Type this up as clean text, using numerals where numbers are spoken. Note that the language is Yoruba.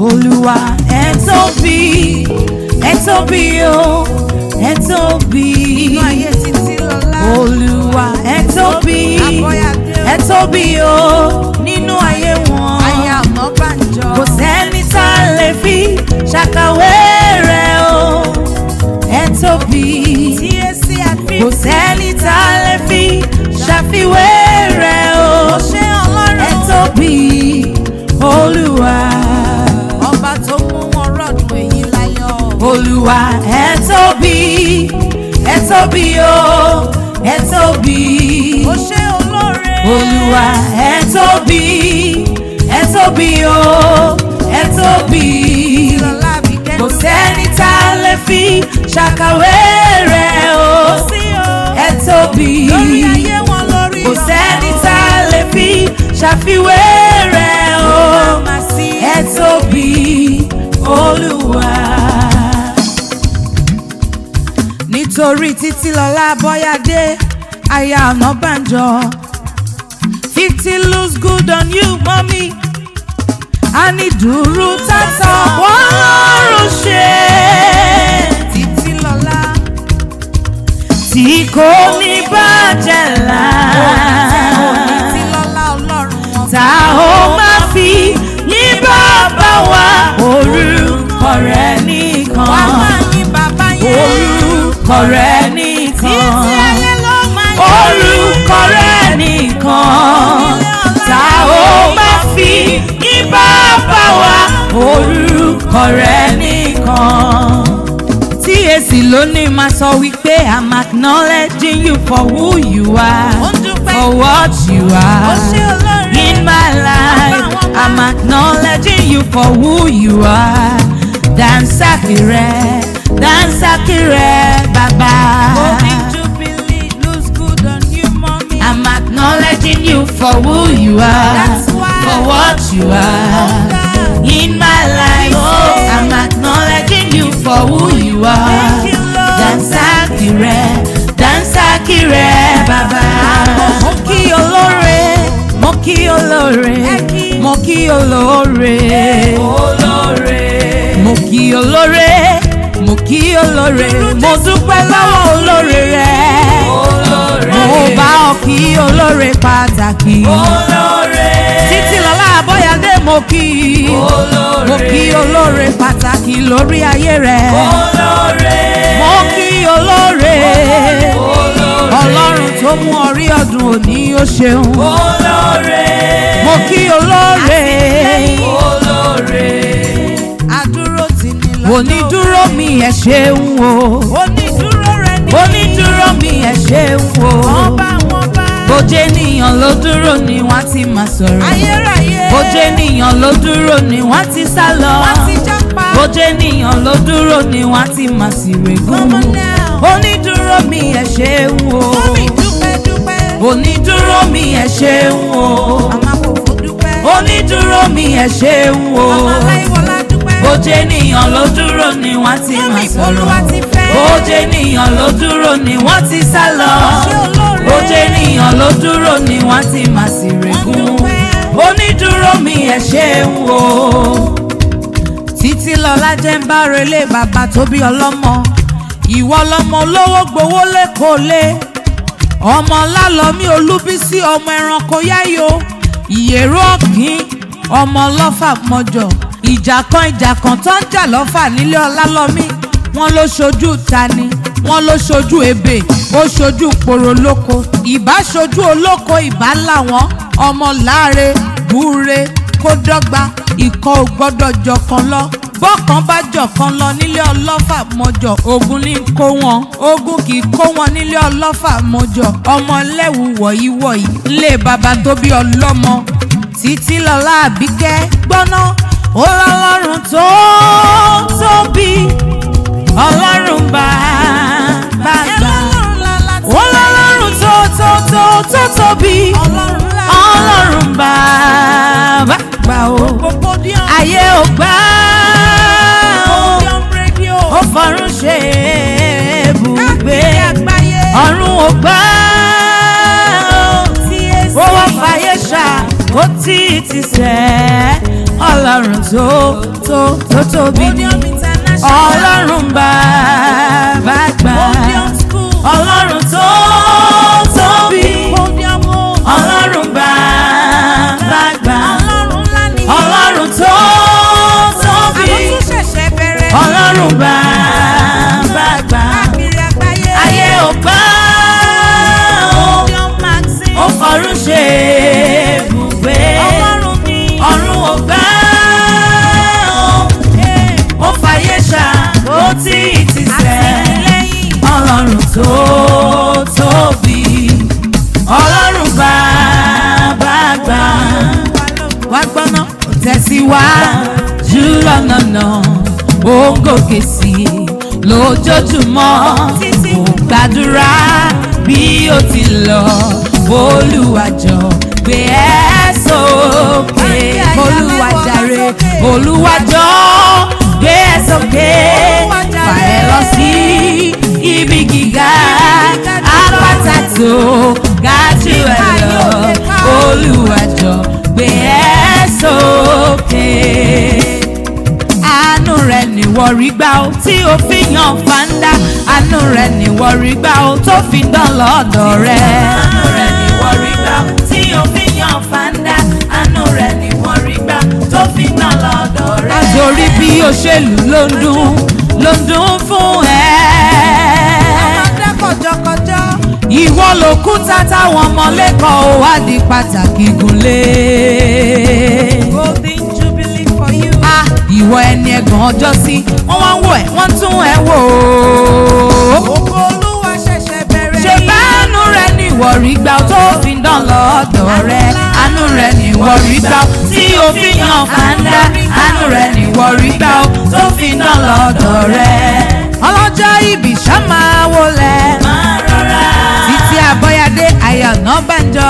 Olúwa ẹ tóbi, ẹ tóbi o, ẹ tóbi. Nínú ayé títí lọ́lá. Olúwa ẹ tóbi, ẹ tóbi o, nínú ayé wọn. Aya Ọ̀nàbànjọ. Kò sẹ́ni tá a lè fi ṣàkàwé rẹ̀ o, ẹ tóbi. TAC àti. Kò sẹ́ni tá a lè fi ṣàfiwé rẹ̀ o, Ó ṣé Ọlọ́run. ẹ tóbi Olúwa. Ọba tó mú wọn rọ̀dùn èyí láyọ̀. Olúwa ẹ tóbi, ẹ tóbi o, ẹ tóbi. Ó ṣé olóore. Olúwa ẹ tóbi, ẹ tóbi o, ẹ tóbi. Lọ́lá Àbíkẹ́. Kò sẹ́ni tá a lè fi ṣàkàwé rẹ̀ o, sí o. ẹ tóbi. Lórí ayé wọn lórí Kò sẹ́ni tá a lè fi ṣàfiwé rẹ̀ o, ẹ tóbi Olúwa. Nítorí Títílọlá Abọ́yádé aya Ọ̀nàbànjọ, 50 looks good on you mommy. A ní dùúrú tátọ̀ wọ́n lọ́rùn ṣe. Títílọlá. Tí kò ní bàjẹ́ là. Títílọlá Ọlọ́run wọn. Tá ó máa fi ní bàbá wa orúkọ rẹ̀ nìkan. Wàá máa yìn bàbá yẹn. Orúkọ rẹ̀ nìkan. Títí ayé ló máa yìn. Orúkọ rẹ̀ nìkan. Tá ó máa fi ní bàbá wa orúkọ rẹ̀ nìkan. TAC lónìí máa sọ wípé I'm acknowledging you for who you are, Ó dúpẹ́. for what you Ó are ṣé olóore. in my life. I'm acknowledging you for who you are. Dansakire, Dansakire, Baba. Golden Jubilee looks good on you, mommy. I'm acknowledging you for who you are, That's why. for what you are in my life. Oh, I'm acknowledging you for who you are. Thank you, Lord. Dansakire, Dansakire, Baba. Mo kí olóore, mo kí olóore, mo kí olóore, mo kí olóore, mo kí olóore, mo dúpẹ́ lọ́wọ́ olóore rẹ̀. Mo bá ọ kí olóore pàtàkì. Títílọlá Abọ́yádé mo kí. Mo kí olóore pàtàkì lórí ayé rẹ̀. Mo kí olóore. Ọlọ́run tó mú ọ rí ọdún òní ó ṣeun. Mo kí olóore. Adúró tì ní lọ́dọ̀. Onídúró mi ẹ ṣeun o. Onídúró rẹ̀ ní. Onídúró mi ẹ ṣeun o. Ọba wọn bá. Bójú ènìyàn ló dúró ni wọ́n ti máa sọ̀rọ̀. Ayérayé. Bójú ènìyàn ló dúró ni wọ́n ti sá lọ. Wọ́n ti jápa. Bójú ènìyàn ló dúró ni wọ́n ti máa sì règùn. Come on now. Onídúró mi ẹ ṣeun o. Mọ́mì dúpẹ́ dúpẹ́. Onídúró mi ẹ ṣeun o. Màmá Fòfò dúpẹ́. Onídúró mi ẹ ṣeun o. Màmá Láìwọlá dúpẹ́. Bójú ènìyàn ló dúró ni wọ́n ti máa Mọ́mì sọ̀rọ̀. Olúwa ti fẹ́. Bójú ènìyàn ló dúró ni wọ́n ti sá lọ. Ṣé olóore? Bójú ènìyàn ló dúró ni wọ́n ti máa sì règùn. Onídúró mi ẹ ṣeun o. Títílọlá jẹ́ ń bá relé bàbá tó bí ọlọ́mọ. Ìwọ lọmọ olówó gbowó lẹ́kọ̀ọ́lé. Ọmọ Lálọ́mí Olúbísí ọmọ ẹranko yáyò. Ìyèrú ọ̀kín ọmọ ọlọ́fà mọ́jọ. Ìjà kan tó ń jà lọ́fà nílé Ọlálọ́mí. Wọ́n ló ṣojú tani, wọ́n ló ṣojú ebè, ó ṣojú porolóko. Ìbá ṣojú olóko ìbá làwọn ọmọ láre búre kó dọ́gba. Ìkan ò gbọ́dọ̀ jọ̀kan lọ. Bọ́kan bá jọ̀kan lọ nílé ọlọ́fà mọ́jọ. Ogun ní kó wọn, ogun kì í kó wọn nílé ọlọ́fà mọ́jọ. Ọmọ lẹ́wù wọ̀yí wọ̀yí lé bàbá tó bí ọlọ́mọ. Títílọlá Àbíkẹ́ gbọ́ná ó lọ́lọ́run tó tóbi. Ọlọ́run bàbá gbà. Ó lọ́lọ́run tó tóbi. Ọlọ́run bàbá gbà o. Ayé ò gbà o. Ó fọ̀run ṣe ibùgbé. Ọ̀run ò gbà o. Ó wá fàyè ṣá ó tí ti sẹ́. ọlọ́run tó tóbi ni ọlọ́run bàbá àgbà ọlọ́run tó tóbi ọlọ́run bàbá àgbà ọlọ́run tó tóbi ọlọ́run bàbá àgbà ayé ò bá ó fọ̀run ṣe ibùgbé ọ̀run ò bá ó fàyè ṣá ó tí ì ti sẹ́ ọlọ́run tó tóbi ọlọ́run bàbá àgbà wá gbọ́ná tẹ̀síwájú lọ́nà náà ó ń gòkè sí i lójoojúmọ́ ó gbàdúrà bí ó ti lọ olùwàjọ gbé ẹ sókè olùwàjàre olùwàjọ gbé ẹ sókè fà ẹ lọ sí ibi gíga àpáta tó ga jù ẹ lọ olùwàjọ gbé ẹ sókè. Àánú rẹ̀ ni wọ́n rí gbà ó tí ó fi yan fanda àánú rẹ̀ ni wọ́n rí gbà ó tó fi dán lọ́dọ̀ rẹ̀. Àánú rẹ̀ ni wọ́n rí gbà ó tí ó fi yan fanda àánú rẹ̀ ni wọ́n rí gbà ó tó fi dán lọ́dọ̀ rẹ̀. Àjòrí bí òṣèlú ló ń dún fún ẹ. ọmọdé kọjọkọjọ. Ìwọ lòkúta táwọn ọmọlẹ́kọ̀ọ́ wá di pàtàkì gúnlé. Golden Jubilee for you. Ìwọ ẹni ẹ̀gàn ọjọ́ sí wọ́n wá ń wò ẹ́ wọ́n tún ẹ wò ó. Ògo Olúwa ṣẹ̀ṣẹ̀ bẹ̀rẹ̀ yìí. ṣe bá àánú rẹ̀ ní ìwọ rí gbà tó fi dán lọ́dọ̀ rẹ̀ àánú rẹ̀ ní ìwọ rí gbà tí o fi yan fanda àánú rẹ̀ ní ìwọ rí gbà tó fi dán lọ́dọ̀ rẹ̀. ọlọ́jọ́ ìbí ṣá máa wọlé máa rọra. Títí Abọ́yadé Ayọ̀nà Bánjọ.